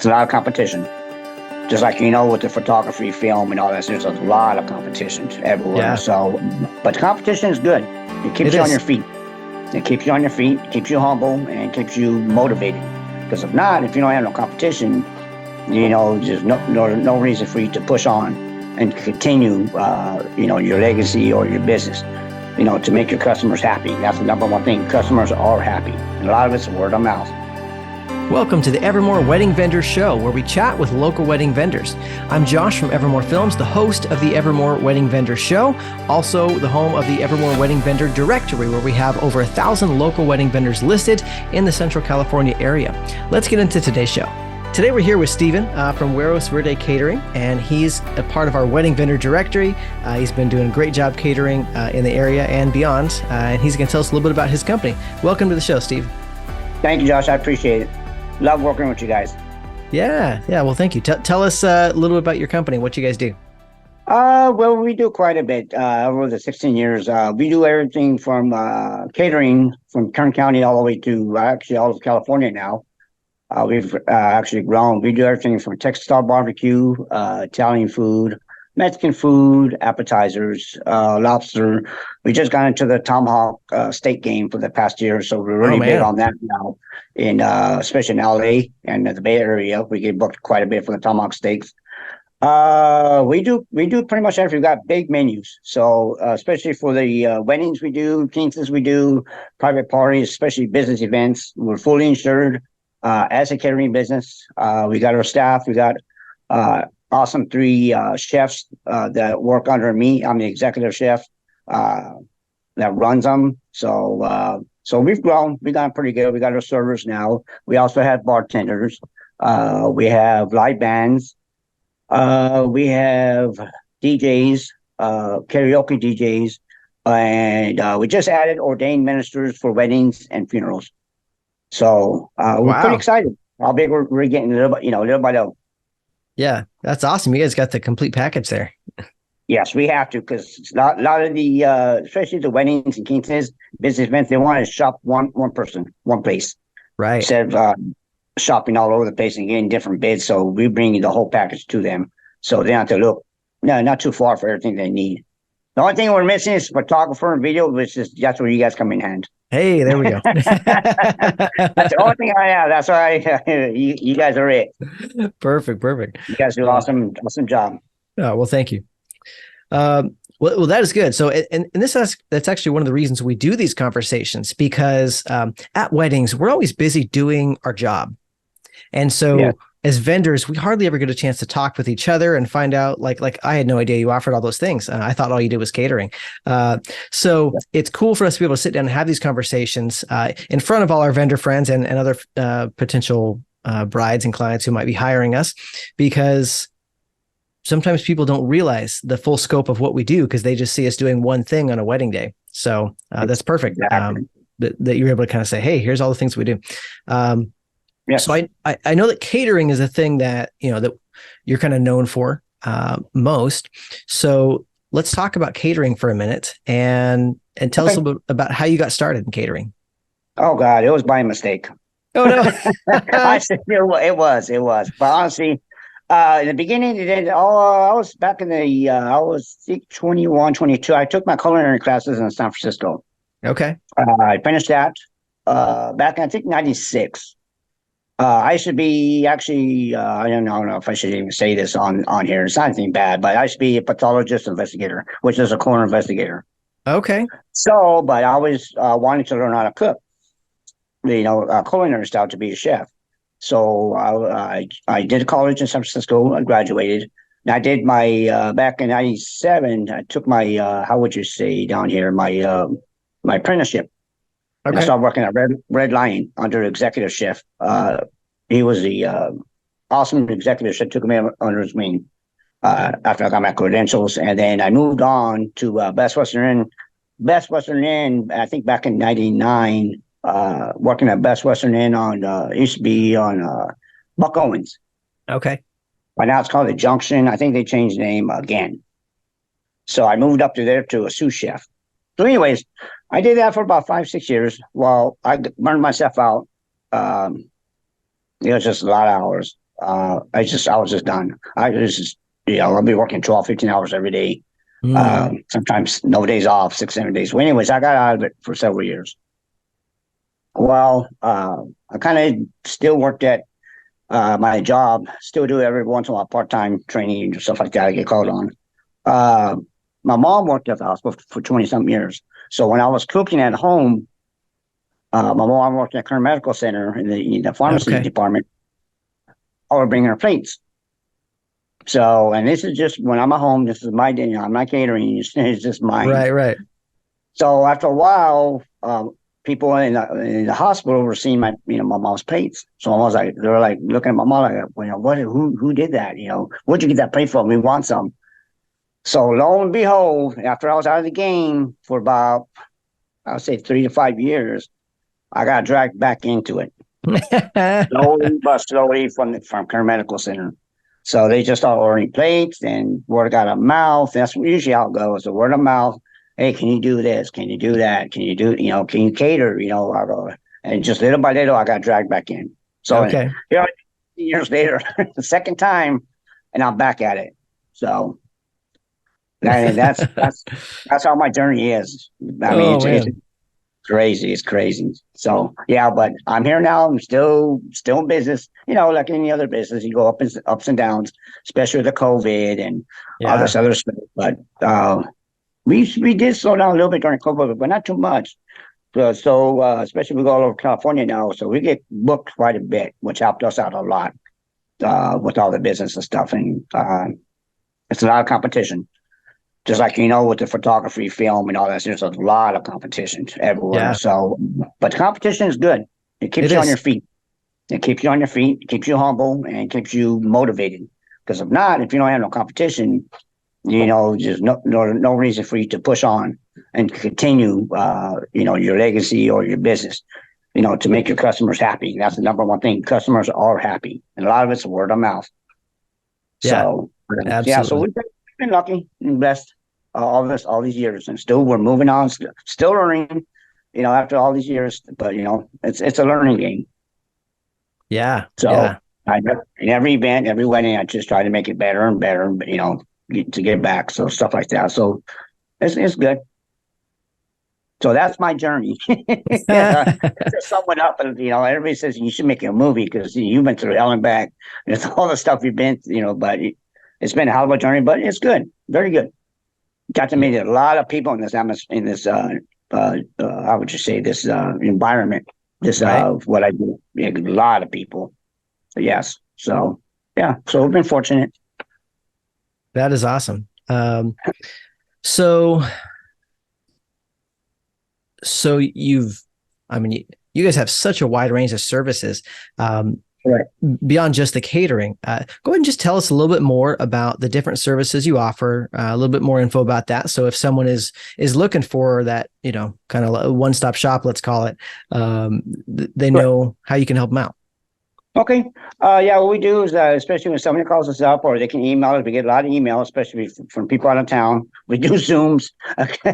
It's a lot of competition. Just like, with the photography, film, and all that, there's a lot of competition everywhere. Yeah. So, but the competition is good. It keeps you on your feet. It keeps you on your feet, keeps you humble, and keeps you motivated. Because if not, if you don't have no competition, there's no reason for you to push on and continue, your legacy or your business, to make your customers happy. That's the number one thing. Customers are happy. And a lot of it's word of mouth. Welcome to the Evermoore Wedding Vendor Show, where we chat with local wedding vendors. I'm Josh from Evermoore Films, the host of the Evermoore Wedding Vendor Show, also the home of the Evermoore Wedding Vendor Directory, where we have over 1,000 local wedding vendors listed in the Central California area. Let's get into today's show. Today we're here with Steven from Guero's Verde Catering, and he's a part of our Wedding Vendor Directory. He's been doing a great job catering in the area and beyond, and he's going to tell us a little bit about his company. Welcome to the show, Steve. Thank you, Josh. I appreciate it. Love working with you guys. Yeah. Well, thank you. Tell us a little bit about your company, what you guys do. Well, we do quite a bit over the 16 years. We do everything from catering from Kern County all the way to actually all of California now. We've actually grown. We do everything from Texas style barbecue, Italian food, Mexican food, appetizers, lobster. We just got into the tomahawk steak game for the past year, so we're really big on that now. Especially in LA and the Bay Area, we get booked quite a bit for the tomahawk steaks. We do pretty much everything. We've got big menus, so especially for the weddings we do, quinces we do, private parties, especially business events. We're fully insured as a catering business. We got our staff. We got awesome 3 chefs that work under me. I'm the executive chef that runs them. So we've grown. We've done pretty good. We got our servers now. We also have bartenders. We have live bands. We have DJs, karaoke DJs, and we just added ordained ministers for weddings and funerals. So we're pretty excited how big we're getting little by little. Yeah, that's awesome. You guys got the complete package there. Yes, we have to, because a lot of the, especially the weddings and quinces, business events, they want to shop one person, one place. Right. Instead of shopping all over the place and getting different bids. So we bring the whole package to them. So they don't have to look not too far for everything they need. The only thing we're missing is photographer and video, that's where you guys come in hand. Hey, there we go. That's the only thing I have. That's why you guys are it. Perfect. You guys do awesome job. Oh, well, thank you. Well, that is good. So, and that's actually one of the reasons we do these conversations, because at weddings, we're always busy doing our job. And so as vendors, we hardly ever get a chance to talk with each other and find out, like I had no idea you offered all those things. I thought all you did was catering. So it's cool for us to be able to sit down and have these conversations in front of all our vendor friends and other potential brides and clients who might be hiring us, because sometimes people don't realize the full scope of what we do because they just see us doing one thing on a wedding day. So that's perfect that you're able to kind of say, hey, here's all the things we do. So I know that catering is a thing that, that you're kind of known for most. So let's talk about catering for a minute and tell us a little bit about how you got started in catering. Oh God, it was by mistake. Oh no. It was. But honestly, in the beginning, I was back in the, I was 21, 22. I took my culinary classes in San Francisco. Okay. I finished that back in, I think, 96. I should be actually, I don't know if I should even say this on here. It's not anything bad, but I should be a pathologist investigator, which is a coroner investigator. Okay. So, but I always wanted to learn how to cook, culinary style, to be a chef. So I did college in San Francisco. I graduated. And I did my back in '97. I took my how would you say down here, my apprenticeship. Okay. And I started working at Red Lion under executive chef. He was the awesome executive chef. Took me under his wing after I got my credentials, and then I moved on to Best Western Inn. I think back in '99. Working at Best Western Inn on used to be on Buck Owens. Okay. But now it's called the Junction. I think they changed the name again. So I moved up to there to a sous chef. So anyways, I did that for about 5-6 years while I burned myself out. It was just a lot of hours. I was just done. I was just, I'll be working 12, 15 hours every day. Mm, Sometimes no days off, 6, 7 days. Well, anyways, I got out of it for several years. Well, I kind of still worked at my job, still do every once in a while part-time training and stuff like that. I get called on. Uh, my mom worked at the hospital for 20 some years. So when I was cooking at home, my mom worked at Kern Medical Center in the pharmacy okay. department. I would bring her plates. So, and this is just when I'm at home, this is my day. I'm not catering. It's just mine. Right, right. So after a while, people in the hospital were seeing my mom's plates. So I was like, they were like looking at my mom like, who did that? Where'd you get that plate from? We want some. So lo and behold, after I was out of the game for about, I would say 3 to 5 years, I got dragged back into it slowly but slowly from Kern Medical Center. So they just started ordering plates and word got of mouth. That's usually how it goes. The word of mouth. Hey, can you do this? Can you do that? Can you do, can you cater? I go, and just little by little, I got dragged back in. So, Okay. years later, the second time, and I'm back at it. So, and that's how my journey is. I mean, Oh it's man. crazy. It's crazy. So yeah, but I'm here now. I'm still in business. Like any other business, you go ups and downs, especially with the COVID and all Yeah. this other stuff. But we did slow down a little bit during COVID, but not too much. Especially we go all over California now, so we get booked quite a bit, which helped us out a lot with all the business and stuff. And it's a lot of competition. Just like with the photography, film, and all that, there's a lot of competition everywhere. Yeah. So, but the competition is good. It keeps It you on your is. feet. It keeps you on your feet. It keeps you humble, and it keeps you motivated. Because if you don't have no competition, there's no reason for you to push on and continue, your legacy or your business. To make your customers happy. That's the number one thing. Customers are happy, and a lot of it's word of mouth. Yeah. So yeah, so Absolutely. we've been lucky and blessed all these years, and still we're moving on, still learning. After all these years, but it's a learning game. Yeah. So Yeah. in every event, every wedding, I just try to make it better and better. To get back, so stuff like that. So it's good. So that's my journey. Yeah, to sum it up, and everybody says you should make a movie because you've been through hell and back. It's all the stuff you've been, but it's been a hell of a journey. But it's good, very good. Got to Yeah. meet a lot of people in this how would you say this environment. This Right. what I do. Yeah, a lot of people. Yes. So yeah. So we've been fortunate. That is awesome. So so I mean, you guys have such a wide range of services. Right. Beyond just the catering. Go ahead and just tell us a little bit more about the different services you offer, a little bit more info about that. So if someone is looking for that, kind of a one-stop shop, let's call it, they Right. know how you can help them out. Okay. Yeah, what we do is, especially when somebody calls us up or they can email us, we get a lot of emails, especially from people out of town. We do Zooms.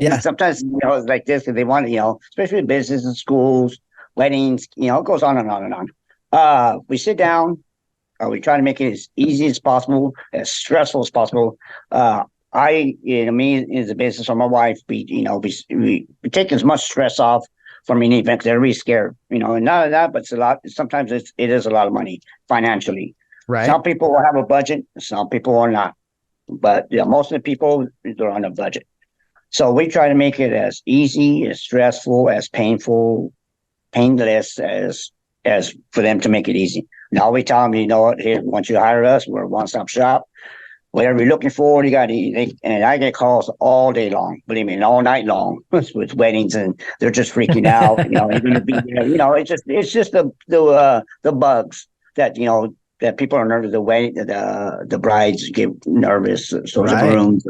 Yeah. Sometimes, it's like this, because they want, especially with business and schools, weddings, it goes on and on and on. We sit down, we try to make it as easy as possible, as stressful as possible. Me as a business or my wife, we take as much stress off from any event because everybody's scared, and not of that, but it's a lot. Sometimes it is a lot of money financially. Right. Some people will have a budget, some people are not. But yeah, most of the people, they're on a budget. So we try to make it as easy, as stressful, as painless as for them to make it easy. Now we tell them, what, here, once you hire us, we're a one-stop shop. Whatever you're looking for, you got to. And I get calls all day long, believe me, and all night long with weddings, and they're just freaking out. You're going to be there. It's just the bugs that that people are nervous. The brides get nervous, so the Right. grooms.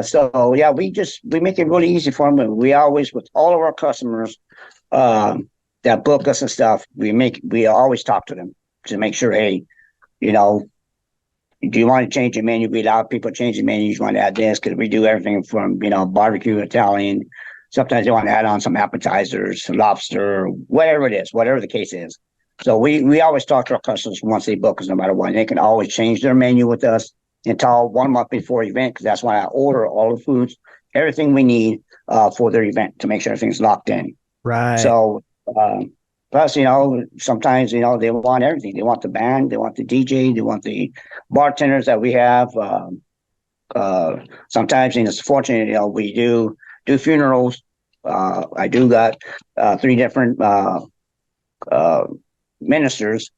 So yeah, we make it really easy for them. And we always, with all of our customers that book us and stuff, we always talk to them to make sure, hey, you know, do you want to change your menu? We allow people to change the menu. You want to add this because we do everything from barbecue, Italian. Sometimes they want to add on some appetizers, lobster, whatever it is, whatever the case is. So we always talk to our customers once they book us, no matter what. They can always change their menu with us until 1 month before event, because that's when I order all the foods, everything we need for their event to make sure everything's locked in. Right. So plus, sometimes they want everything. They want the band, they want the DJ, they want the bartenders that we have. Sometimes, it's fortunate, we do funerals. I do got 3 different uh, ministers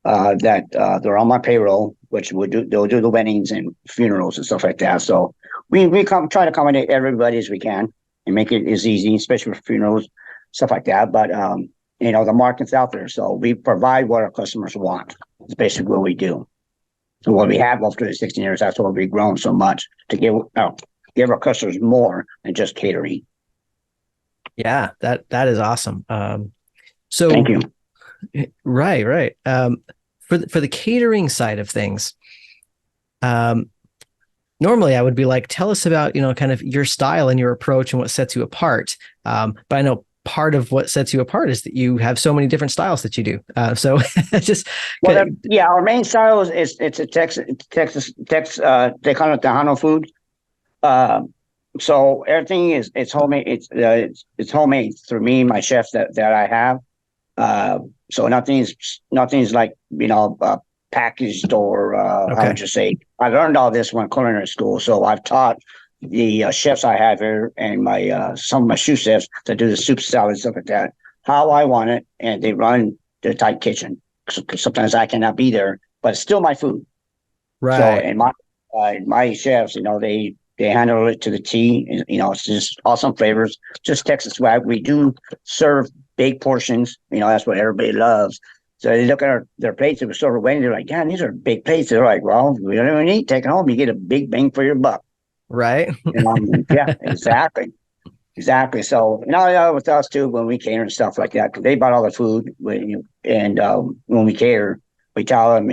that they're on my payroll, which they'll do the weddings and funerals and stuff like that. So we try to accommodate everybody as we can and make it as easy, especially for funerals, stuff like that. But the market's out there, so we provide what our customers want. It's basically what we do. So what we have after the 16 years, that's why we've grown so much to give our customers more than just catering. Yeah, that is awesome. So Thank you. Right. For the catering side of things, normally I would be like, tell us about, kind of your style and your approach and what sets you apart. But I know part of what sets you apart is that you have so many different styles that you do. So just our main style is it's a Texas Tejano food. So everything it's homemade. It's homemade through me and my chef that I have. So nothing's like packaged or how would you say? I learned all this when culinary school. So I've taught the chefs I have here and my some of my sous chefs that do the soup, salad, stuff like that, how I want it, and they run the tight kitchen. Because sometimes I cannot be there, but it's still my food. right. So and my chefs, they handle it to the T. It's just awesome flavors. Just Texas swag. We do serve big portions. That's what everybody loves. So they look at their plates that we serve at wedding. They're like, "Damn, these are big plates." They're like, "Well, we don't even need take it home. You get a big bang for your buck." Right. Yeah, exactly. Exactly. So, with us too, when we cater and stuff like that, because they bought all the food, and when we cater, we tell them,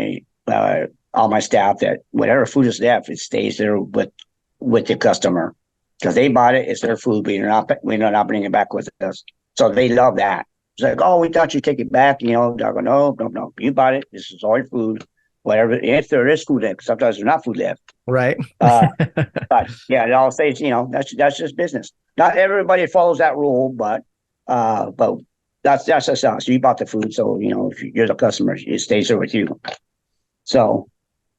all my staff, that whatever food is left, it stays there with the customer, because they bought it. It's their food. We're not bringing it back with us. So they love that. It's like, "Oh, we thought you'd take it back." They'll go, no. You bought it. This is all your food. Whatever. If there is food left, sometimes there's not food left. Right. But yeah, it all stays, that's just business. Not everybody follows that rule, but that's just us. So you bought the food, so if you're the customer, it stays there with you. So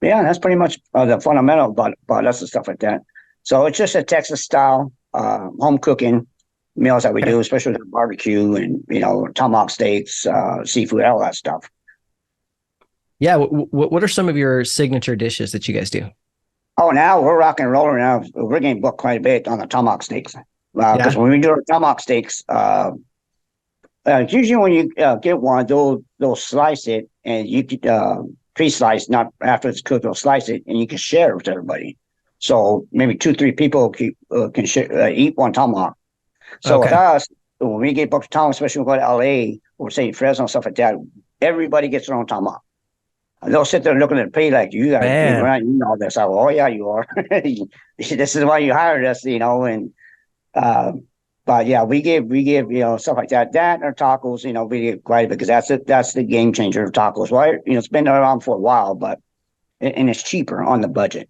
yeah, that's pretty much the fundamental about us and stuff like that. So it's just a Texas style home cooking meals that we do, especially with the barbecue and tomahawk steaks, seafood, all that stuff. Yeah. What are some of your signature dishes that you guys do? Oh, now we're rocking and rolling now. We're getting booked quite a bit on the tomahawk steaks. Because when we do our tomahawk steaks, usually when you get one, they'll slice it, and you could pre-slice, not after it's cooked. They'll slice it, and you can share it with everybody. So maybe 2-3 people can eat one tomahawk. So with us, when we get booked to tomahawk, especially when we go to LA or say Fresno, stuff like that, everybody gets their own tomahawk. They'll sit there looking at the pay like, "You guys, you know this." I go, "Oh yeah, you are." This is why you hired us, and but yeah, we give stuff like that. That or tacos, we give quite a bit, because that's the game changer of tacos. Well, it's been around for a while, but and it's cheaper on the budget,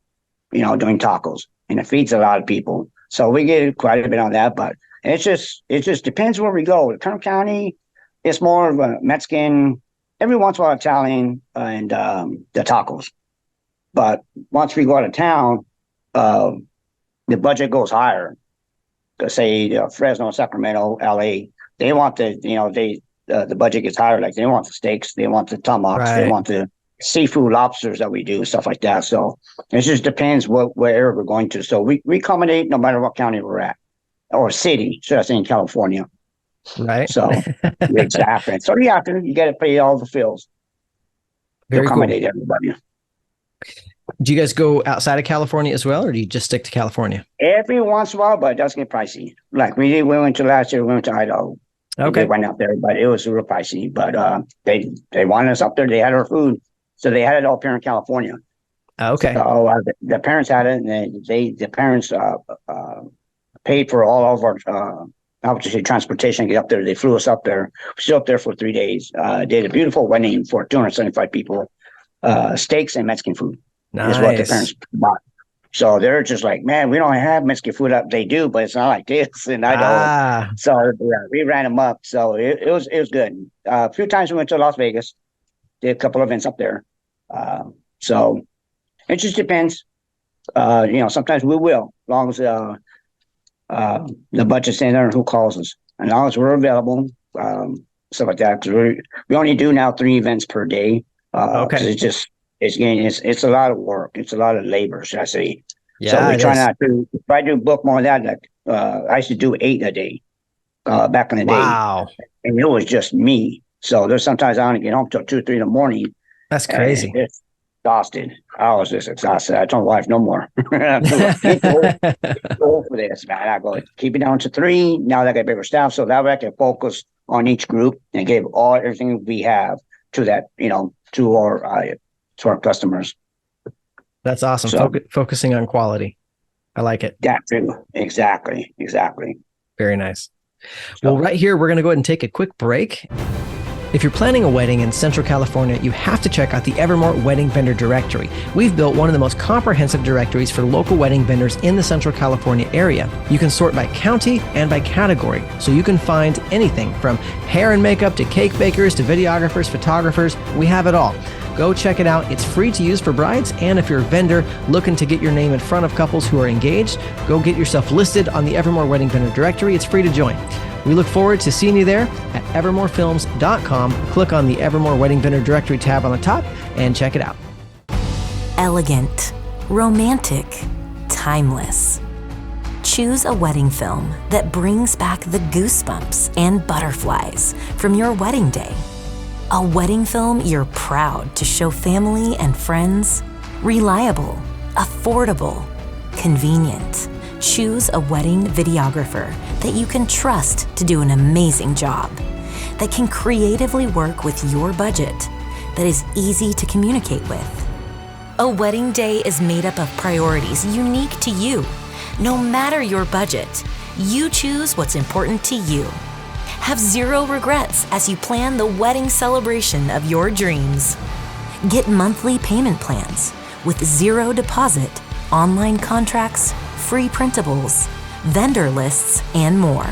doing tacos, and it feeds a lot of people. So we get quite a bit on that, but it just depends where we go. Kern County, it's more of a Mexican. Every once in a while, Italian and the tacos. But once we go out of town, the budget goes higher. Say Fresno, Sacramento, LA, they want the budget gets higher. Like they want the steaks, they want the tomahawks, they want the seafood, lobsters that we do, stuff like that. So it just depends where we're going to. So we accommodate no matter what county we're at, or city, should I say, in California. Right. So exactly. So you got to pay all the bills to accommodate everybody. Do you guys go outside of California as well, or do you just stick to California? Every once in a while, but it does get pricey. Like we went to last year, we went to Idaho. Okay. They went out there, but it was real pricey. But they wanted us up there. They had our food, so they had it all up here in California. Okay. So the parents had it, and the parents paid for all of our obviously transportation to get up there. They flew us up there. We stayed up there for 3 days. Did a beautiful wedding for 275 people. Steaks and Mexican food is what the Nice. parents bought. So they're just like, man, we don't have Mexican food up. They do, but it's not like this, and I don't. Ah, So yeah, we ran them up. So it was good. A few times we went to Las Vegas, did a couple events up there. So it just depends. Sometimes we will, as long as the budget's in there and who calls us, and as long as we're available, stuff like that. Because we only do now 3 events per day. Because okay. it's a lot of work. It's a lot of labor, should I say? So Yeah, we it try is. not to. If I do book more of that, like I used to do 8 a day back in the day, Wow. and it was just me. So there's sometimes I don't get home till 2, 3 in the morning, That's and crazy. it's exhausted. I was just exhausted. I told my wife no more. I'm too old for this, man. I go keep it down to 3. Now that I got bigger staff, so that way I can focus on each group and give everything we have to that, to our customers. That's awesome. So Focusing on quality. I like it. that too, exactly. Very nice. Well, So right here, we're going to go ahead and take a quick break. If you're planning a wedding in Central California, you have to check out the Evermoore Wedding Vendor Directory. We've built one of the most comprehensive directories for local wedding vendors in the Central California area. You can sort by county and by category, so you can find anything from hair and makeup to cake bakers to videographers, photographers. We have it all. Go check it out. It's free to use for brides, and if you're a vendor looking to get your name in front of couples who are engaged, go get yourself listed on the Evermoore Wedding Vendor Directory. It's free to join. We look forward to seeing you there at evermoorefilms.com. Click on the Evermoore Wedding Vendor Directory tab on the top and check it out. Elegant, romantic, timeless. Choose a wedding film that brings back the goosebumps and butterflies from your wedding day. A wedding film you're proud to show family and friends. Reliable, affordable, convenient. Choose a wedding videographer that you can trust to do an amazing job, that can creatively work with your budget, that is easy to communicate with. A wedding day is made up of priorities unique to you. No matter your budget, you choose what's important to you. Have zero regrets as you plan the wedding celebration of your dreams. Get monthly payment plans with zero deposit, online contracts, free printables, vendor lists, and more.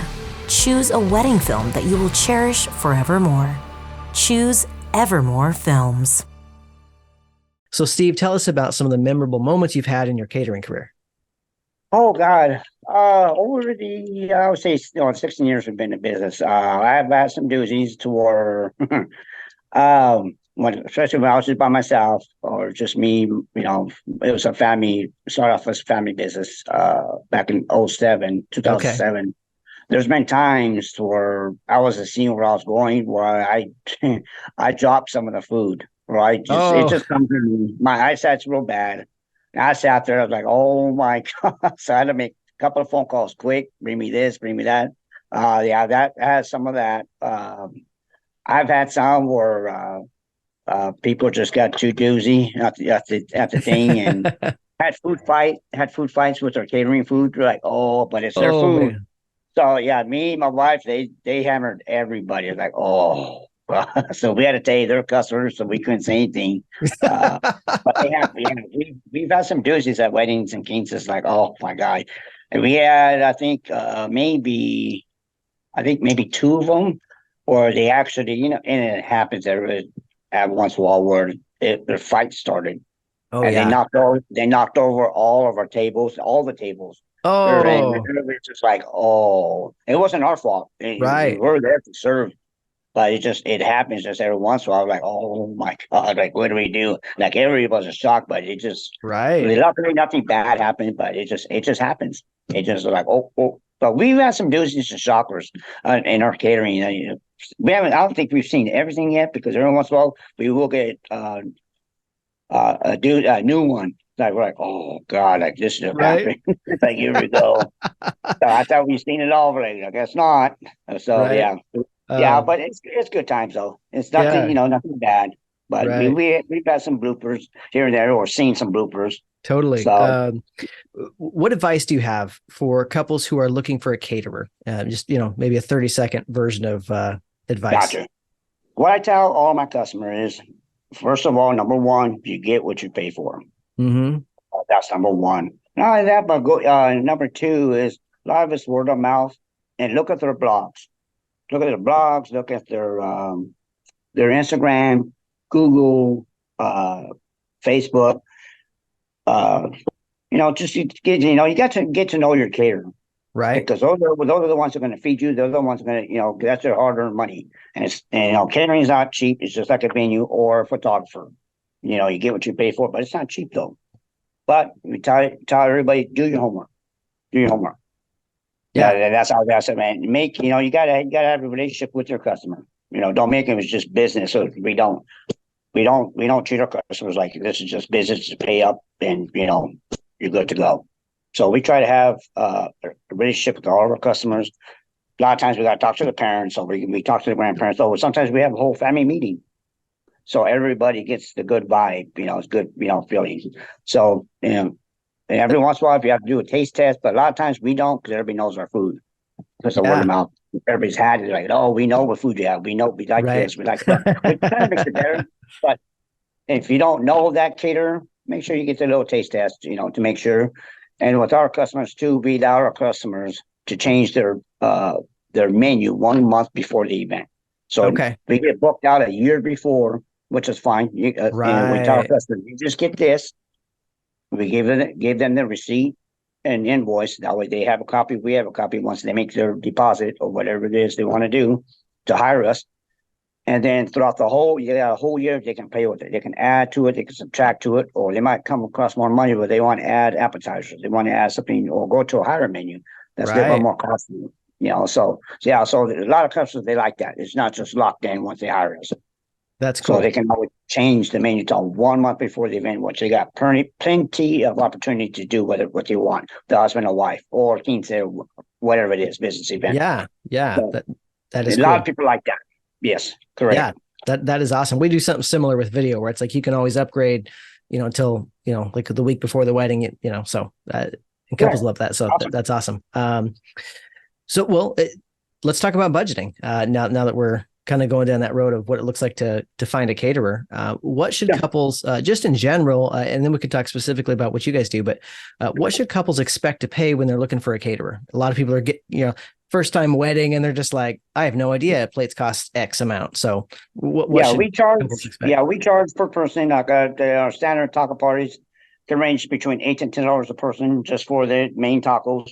Choose a wedding film that you will cherish forevermore. Choose Evermoore Films. So, Steve, tell us about some of the memorable moments you've had in your catering career. Oh God. Over I would say, 16 years we've been in business. I've had some doozies to where, especially when I was just by myself or just me, it was started off as a family business, back in Okay. 2007. There's been times to where I wasn't seeing where I was going, where I dropped some of the food, right? It Oh, just comes in, my eyesight's real bad. And I sat there, I was like, oh my God. So I had to make a couple of phone calls quick, bring me this, bring me that. Yeah, that has some of that. I've had some where people just got too doozy at the thing and had food fights with their catering food. They're like, oh, but it's their oh food. man. So yeah, me, my wife, they hammered everybody. It's like, oh, so we had to tell their customers, so we couldn't say anything. But we've had some doozies at weddings and kings. It's like, oh my God, and we had, maybe 2 of them, or they actually, and it happens at once in a while where their fight started, Oh and yeah. they knocked over all of our tables, all the tables. And Oh, we're just like, oh, it wasn't our fault. We right. were there to serve, but it happens just every once in a while. Like, oh my God, like what do we do? Like everybody was in shock, but Right. luckily nothing bad happened, but it just happens. It just like, oh. But we've had some doozies and shockers in our catering. We haven't. I don't think we've seen everything yet, because every once in a while we will get a new one. Like we're like, oh God, like this is Right. happening. Like here we go. So I thought we've seen it all, but I guess not. So Right. yeah, Um, but it's good times though. It's nothing, yeah. nothing bad. But Right. we've had some bloopers here and there, or seen some bloopers. Totally. So What advice do you have for couples who are looking for a caterer? Just, maybe a 30-second version of advice. gotcha. What I tell all my customers is, first of all, number one, you get what you pay for. Mm-hmm. That's number one. Not only that, but number two is a lot of it's word of mouth, and look at their blogs. Look at their blogs. Look at their Instagram, Google, Facebook. Uh, just you get you got to get to know your caterer, Right. because those are the ones that are going to feed you. Those are the ones that are going to that's their hard earned money, and catering is not cheap. It's just like a venue or a photographer. You get what you pay for, but it's not cheap though. But we tell everybody, do your homework. Do your homework. Yeah. That's how that's it, man. You gotta have a relationship with your customer. Don't make it just business. So we don't treat our customers like this is just business to pay up, and you're good to go. So we try to have a relationship with all of our customers. A lot of times we got to talk to the parents, or we talk to the grandparents. So sometimes we have a whole family meeting, so everybody gets the good vibe. It's good, feeling. So and every once in a while, if you have to do a taste test, but a lot of times we don't, because everybody knows our food. Because of word of Yeah. mouth. Everybody's had it, like, oh, we know what food you have. We know we like Right. this, we like that. We kind of makes it better. But if you don't know that caterer, make sure you get the little taste test, to make sure. And with our customers too, we allow our customers to change their menu 1 month before the event. So Okay. we get booked out a year before, which is fine. And we tell our Right. customers, you just get this. We gave them the receipt and invoice. That way they have a copy. We have a copy once they make their deposit or whatever it is they want to do to hire us. And then throughout the whole year, they can pay with it. They can add to it. They can subtract to it, or they might come across more money, but they want to add appetizers. They want to add something, or go to a higher menu that's a little Right. more costly. So a lot of customers, they like that. It's not just locked in once they hire us. That's So cool. they can always change the menu to 1 month before the event, which they got plenty of opportunity to do what they want, the husband or wife, or quince, whatever it is, business event. Yeah. Yeah. So That a is lot of cool. people like that. Yes, correct. Yeah. That is awesome. We do something similar with video, where it's like you can always upgrade, until, like the week before the wedding, so and couples Yeah. love that. So Awesome. that's awesome. Let's talk about budgeting. Now that we're kind of going down that road of what it looks like to find a caterer. What should Yeah. couples, just in general, and then we could talk specifically about what you guys do, but what should couples expect to pay when they're looking for a caterer? A lot of people are first time wedding, and they're just like, I have no idea plates cost X amount. So what should we charge. couples expect? Yeah, we charge per person. Like our standard taco parties can range between $8 and $10 a person just for the main tacos.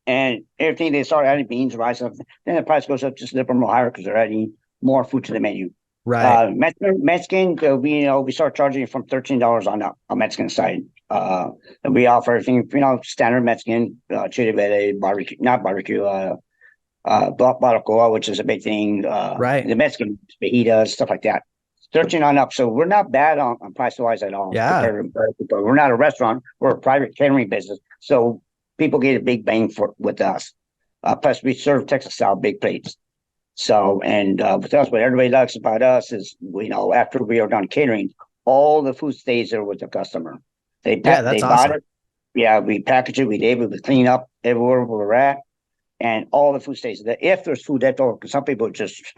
And everything they start adding beans, rice, then the price goes up just a little more higher because they're adding more food to the menu. Right. Mexican, we start charging from $13 on up on Mexican side. And we offer everything, standard Mexican, chili verde, barbecue, not barbecue, barbacoa, which is a big thing. Right. The Mexican fajitas, stuff like that. 13 on up. So we're not bad on price wise at all. Yeah. But we're not a restaurant. We're a private catering business. So people get a big bang with us. Plus, we serve Texas style big plates. So, and with us, what everybody likes about us is, after we are done catering, all the food stays there with the customer. That's they awesome. bought it. Yeah, we package it. We able to clean up everywhere we're at, and all the food stays there. If there's food left over, because some people just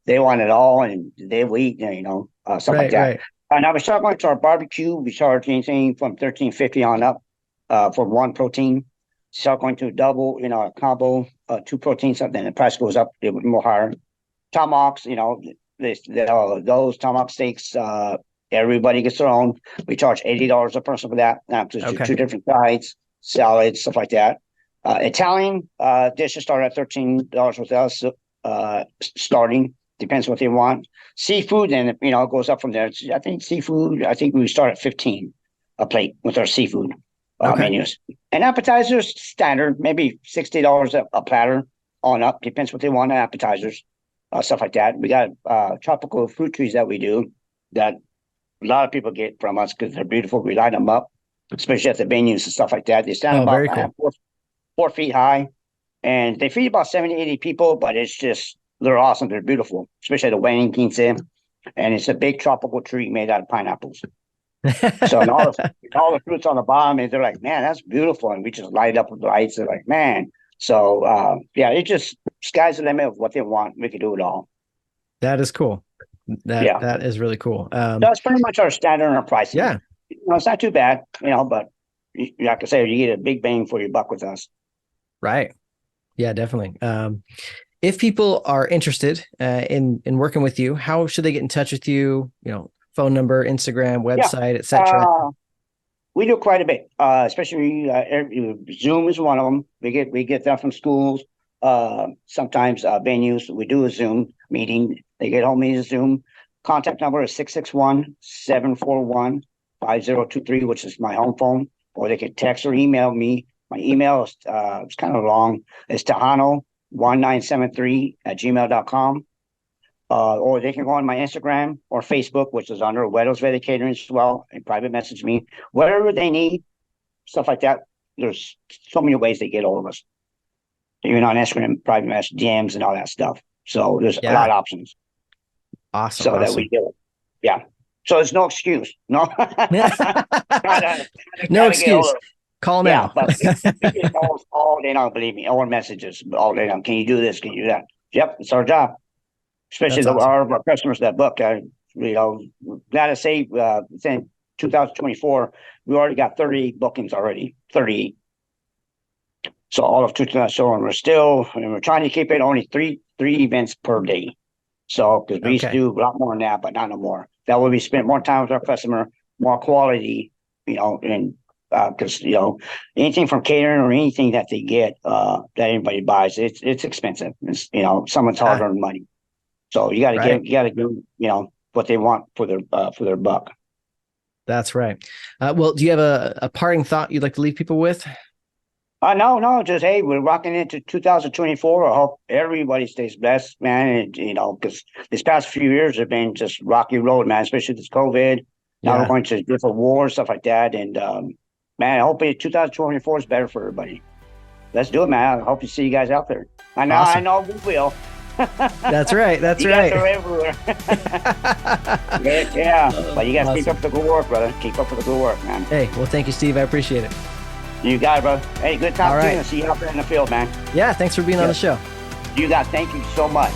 they want it all, and they will eat, stuff like that. Right. Now we start going to our barbecue. We charge anything from $13.50 on up for one protein. Start going to double, a combo, 2 proteins, then the price goes up a little bit more higher. Tomahawks, those tomahawk steaks, everybody gets their own. We charge $80 a person for that. Now, Okay. 2 different sides, salads, stuff like that. Italian dishes start at $13 with us, starting. Depends what they want. Seafood, and it goes up from there. I think seafood, we start at 15 a plate with our seafood menus. And appetizers, standard, maybe $60 a platter on up. Depends what they want on appetizers, stuff like that. We got tropical fruit trees that we do that a lot of people get from us because they're beautiful. We light them up, especially at the venues and stuff like that. They stand about very cool. 4 feet high, and they feed about 70, 80 people, but they're awesome. They're beautiful, especially at the wedding, quince. and it's a big tropical tree made out of pineapples. So and all the fruits on the bottom, and they're like, man, that's beautiful, and we just light up with lights. They're like, man. So yeah, it just sky's the limit of what they want. We can do it all. That is cool. That is really cool. That's pretty much our standard and our pricing. Yeah, it's not too bad, but like I say, you get a big bang for your buck with us. right. Yeah, definitely. If people are interested in working with you, how should they get in touch with you? Phone number, Instagram, website, etc. We do quite a bit, especially Zoom is one of them. We get that from schools. Sometimes venues, we do a Zoom meeting. They get hold of me Zoom. Contact number is 661-741-5023, which is my home phone, or they can text or email me. My email is it's kind of long. It's Tejano1973@gmail.com. Or they can go on my Instagram or Facebook, which is under Guero's Verde Catering as well, and private message me. Whatever they need, stuff like that. There's so many ways they get hold of us. Even on Instagram, private message, DMs, and all that stuff. So there's a lot of options. Awesome. So that we do it. Yeah. So there's no excuse. No. No excuse. Call now. But we get calls all day long, believe me, or messages all day long. Can you do this? Can you do that? Yep, it's our job. Especially our customers that book. Glad to say, in 2024, we already got 30 bookings already. 30. So all of 2000, and we're trying to keep it only three events per day. So because we used to do a lot more than that, but not no more. That way we spend more time with our customer, more quality, and because anything from catering or anything that they get that anybody buys, it's expensive. It's someone's hard-earned money. So you got to give what they want for their buck. That's right. Well, do you have a parting thought you'd like to leave people with? No, just, hey, we're rocking into 2024. I hope everybody stays blessed, man. And, because this past few years have been just rocky road, man, especially this COVID. Now we're going to different wars, stuff like that. And, man, I hope 2024 is better for everybody. Let's do it, man. I hope to see you guys out there. I know we will. That's right. That's you right. Guys are everywhere. But you guys keep up the good work, brother. Keep up with the good work, man. Hey, well, thank you, Steve. I appreciate it. You got it, brother. Hey, good talking to you, and see you out there in the field, man. Yeah, thanks for being on the show. Thank you so much.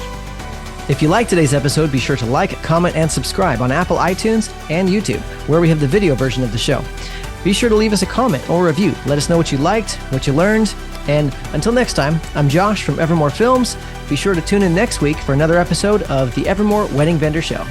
If you like today's episode, be sure to like, comment, and subscribe on Apple iTunes and YouTube, where we have the video version of the show. Be sure to leave us a comment or review. Let us know what you liked, what you learned. And until next time, I'm Josh from Evermoore Films. Be sure to tune in next week for another episode of the Evermoore Wedding Vendor Show.